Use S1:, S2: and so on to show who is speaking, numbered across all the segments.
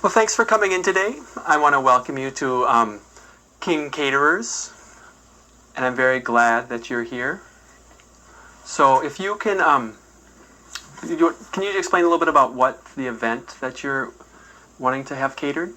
S1: Well, thanks for coming in today. I want to welcome you to King Caterers, and I'm very glad that you're here. So, if you can, can you explain a little bit about what the event that you're wanting to have catered?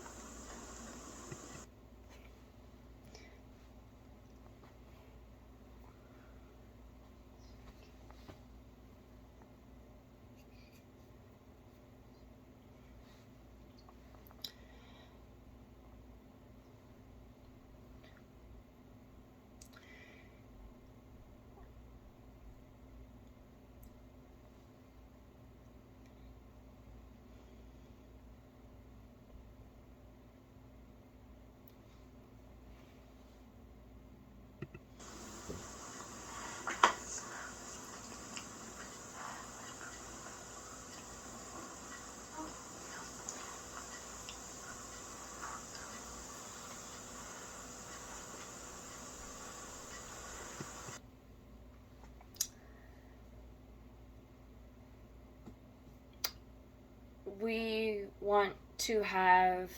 S2: We want to have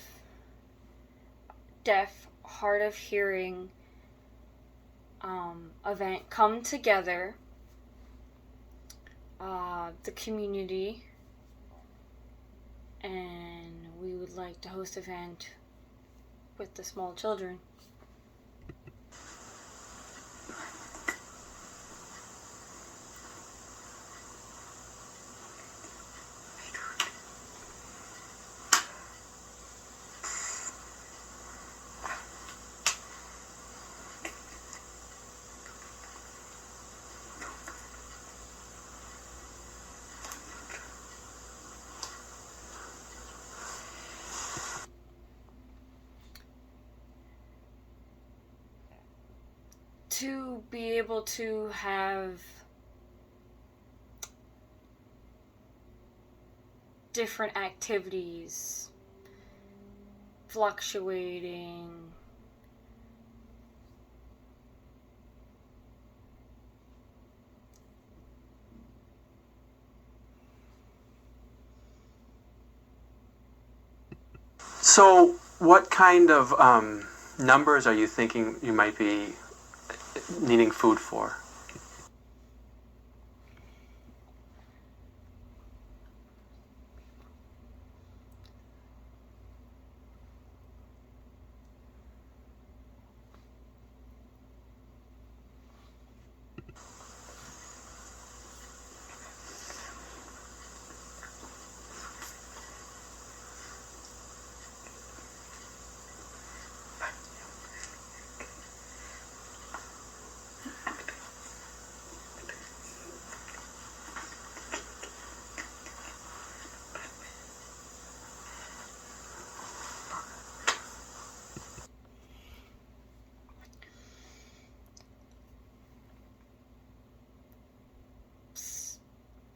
S2: deaf, hard of hearing event come together, the community, and we would like to host an event with the small children. To be able to have different activities fluctuating.
S1: So, what kind of numbers are you thinking you might be needing food for?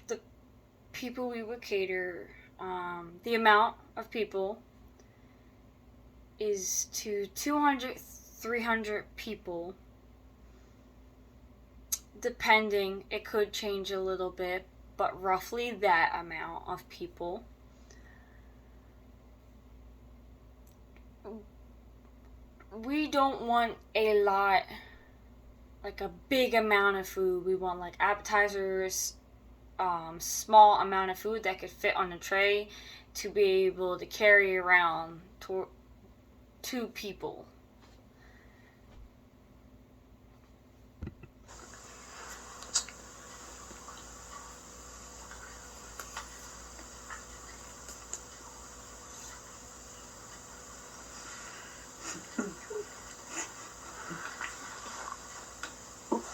S2: The people we would cater, the amount of people is to 200, 300 people. Depending, it could change a little bit, but roughly that amount of people. We don't want a lot, like a big amount of food. We want like appetizers, small amount of food that could fit on a tray to be able to carry around to two people.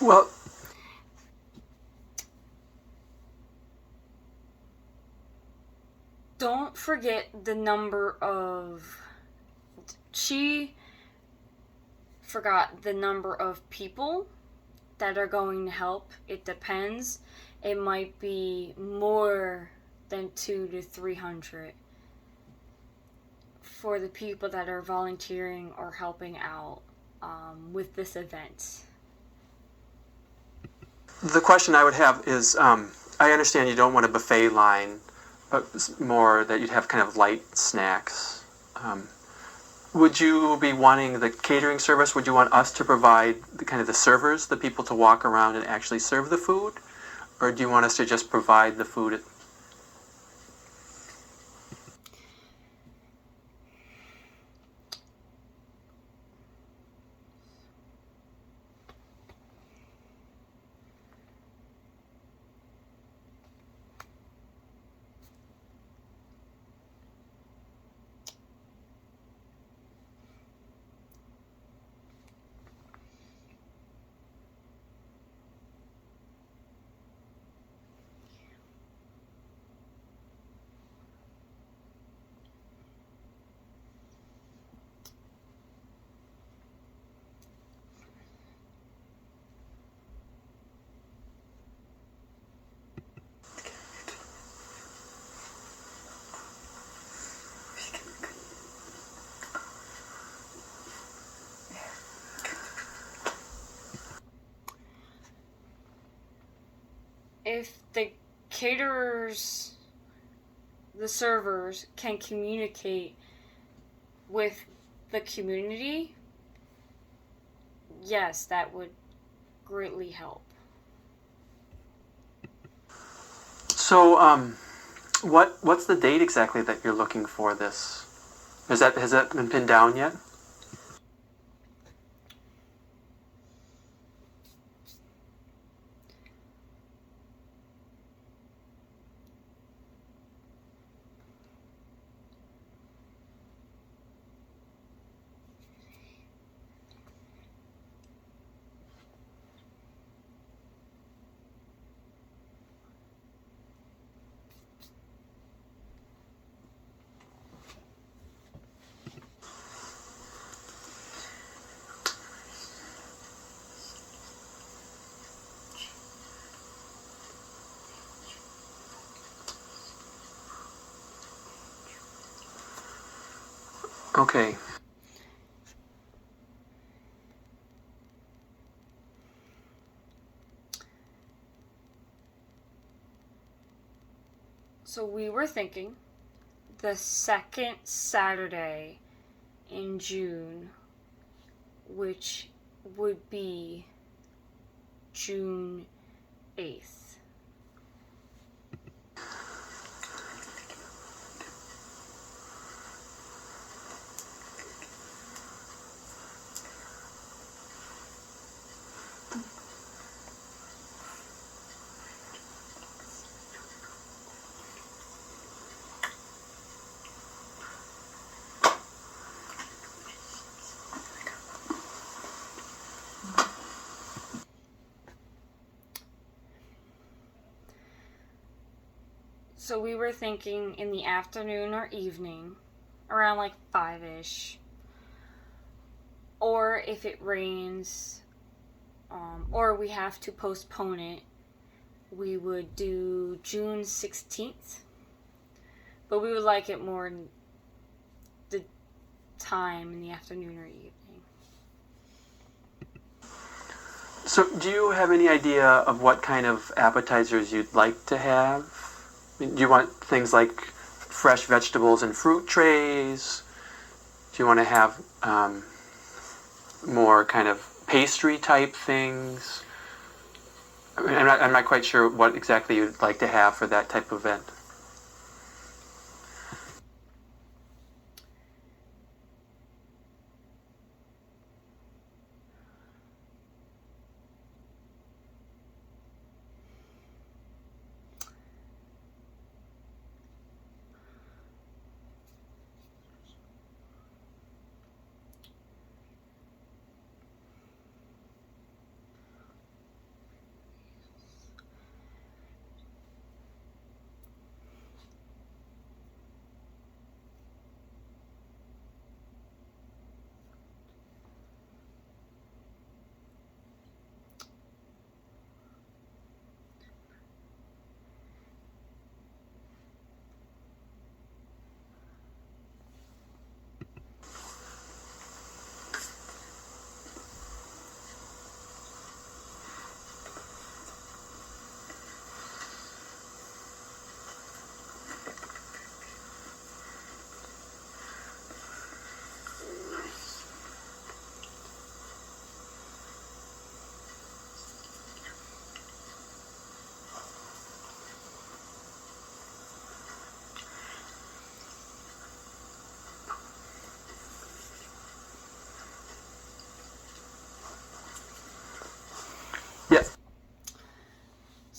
S1: Well,
S2: Don't forget the number of. She forgot the number of people that are going to help. It depends. It might be more than 2 to 300 for the people that are volunteering or helping out with this event.
S1: the question I would have is I understand you don't want a buffet line, but more that you'd have kind of light snacks. Would you be wanting the catering service? Would you want us to provide the kind of the servers, the people to walk around and actually serve the food? Or do you want us to just provide the food?
S2: If the caterers, the servers, can communicate with the community, yes, that would greatly help.
S1: So, what's the date exactly that you're looking for this? Has that been pinned down yet? Okay.
S2: So we were thinking the second Saturday in June, which would be June 8th. So we were thinking in the afternoon or evening, around like 5-ish. Or if it rains, or we have to postpone it, we would do June 16th. But we would like it more in the time in the afternoon or evening.
S1: So, do you have any idea of what kind of appetizers you'd like to have? I mean, do you want things like fresh vegetables and fruit trays? Do you want to have more kind of pastry type things? I mean, I'm not quite sure what exactly you'd like to have for that type of event.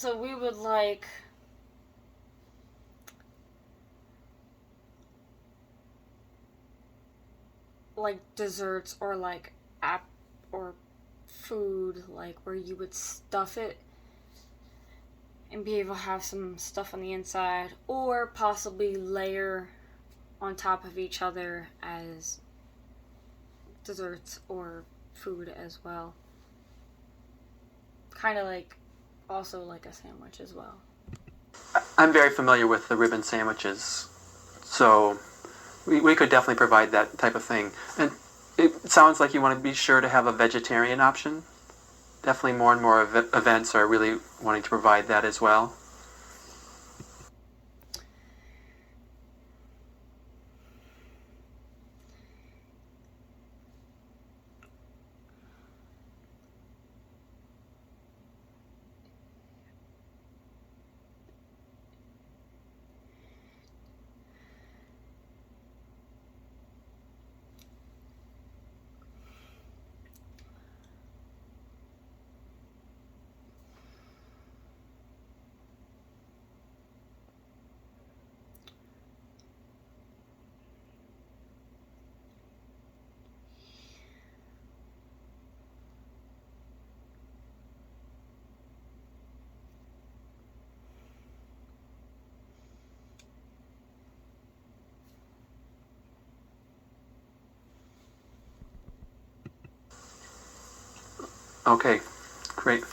S2: So we would like desserts or like app or food like where you would stuff it and be able to have some stuff on the inside, or possibly layer on top of each other as desserts or food as well. Kind of like also like a sandwich as well.
S1: I'm very familiar with the ribbon sandwiches, so we could definitely provide that type of thing. And it sounds like you want to be sure to have a vegetarian option. Definitely more and more events are really wanting to provide that as well. Okay, great.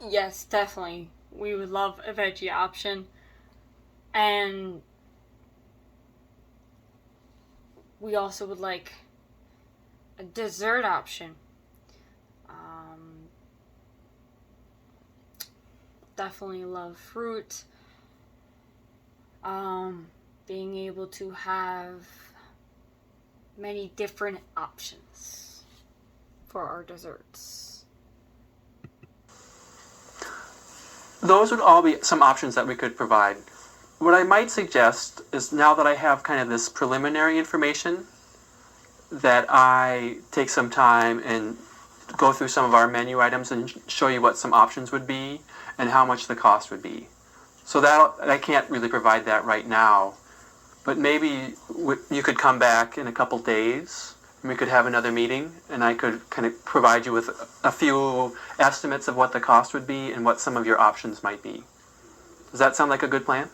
S2: Yes, definitely. We would love a veggie option. And we also would like a dessert option. Um, Definitely love fruit. Being able to have many different options for our desserts.
S1: Those would all be some options that we could provide. What I might suggest is, now that I have kind of this preliminary information, that I take some time and go through some of our menu items and show you what some options would be and how much the cost would be. So that I can't really provide that right now, but maybe you could come back in a couple days and we could have another meeting and I could kind of provide you with a few estimates of what the cost would be and what some of your options might be. Does that sound like a good plan?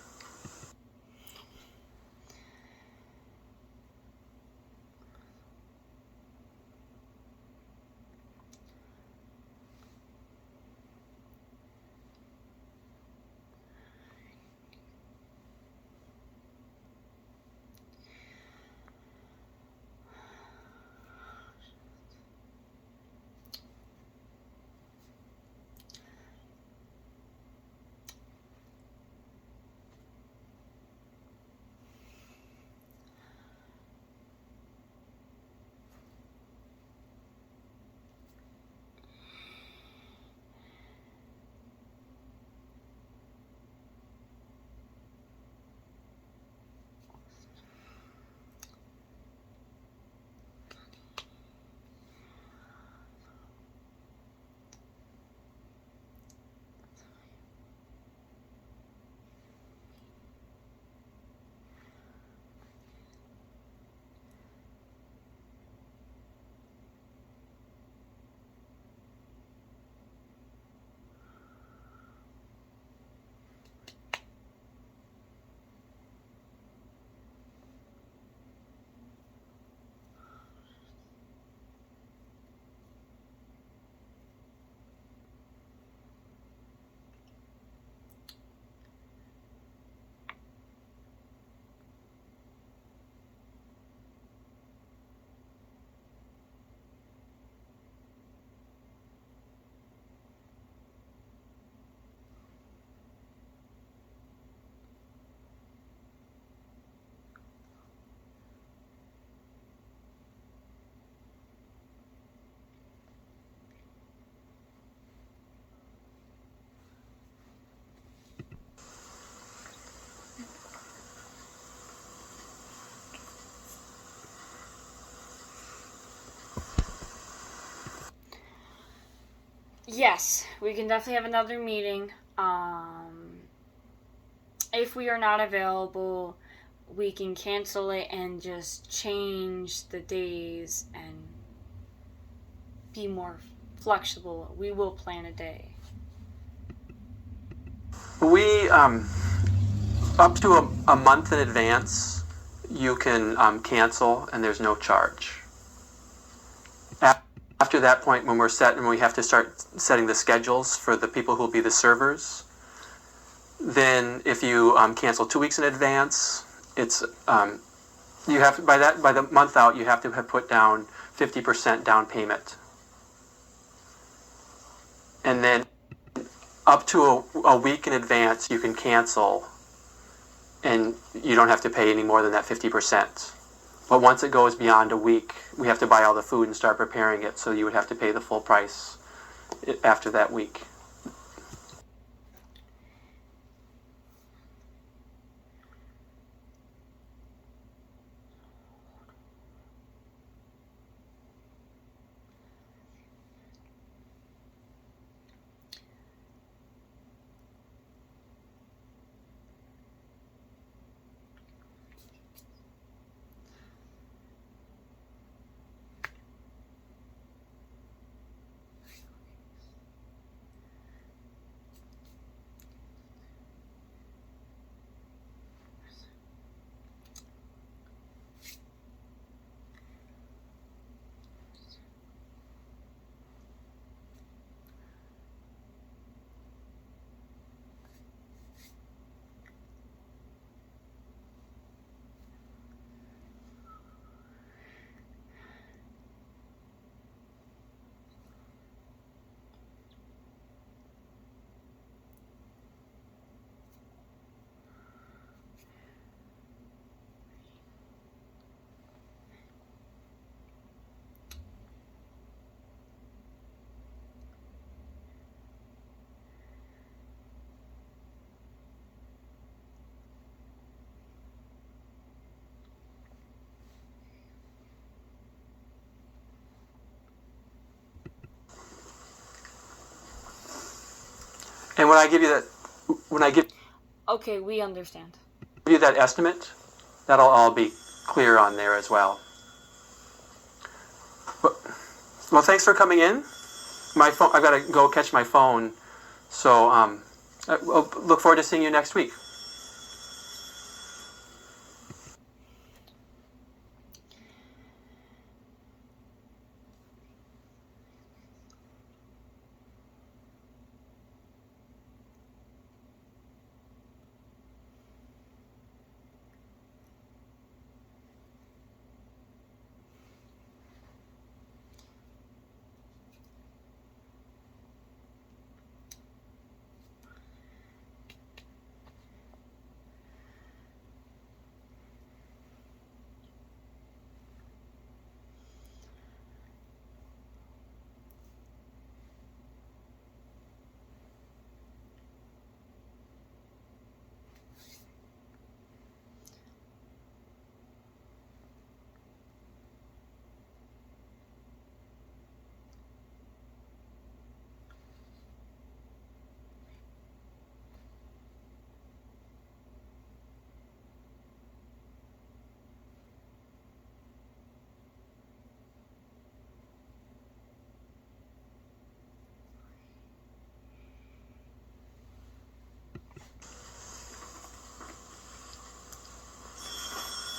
S2: Yes, we can definitely have another meeting. If we are not available, we can cancel it and just change the days and be more flexible. We will plan a day.
S1: We, up to a month in advance, you can cancel and there's no charge. After that point, when we have to start setting the schedules for the people who will be the servers, then if you cancel 2 weeks in advance, it's you have by the month out you have to have put down 50% down payment, and then up to a week in advance you can cancel, and you don't have to pay any more than that 50%. But once it goes beyond a week, we have to buy all the food and start preparing it, so you would have to pay the full price after that week. And when I give
S2: Okay, we understand.
S1: you that estimate, that'll all be clear on there as well. Well, thanks for coming in. My phone, I've got to go catch my phone, so I'll look forward to seeing you next week.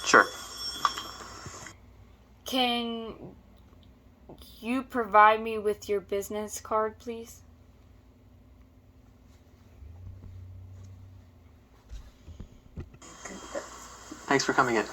S1: Sure.
S2: Can you provide me with your business card, please?
S1: Thanks for coming in.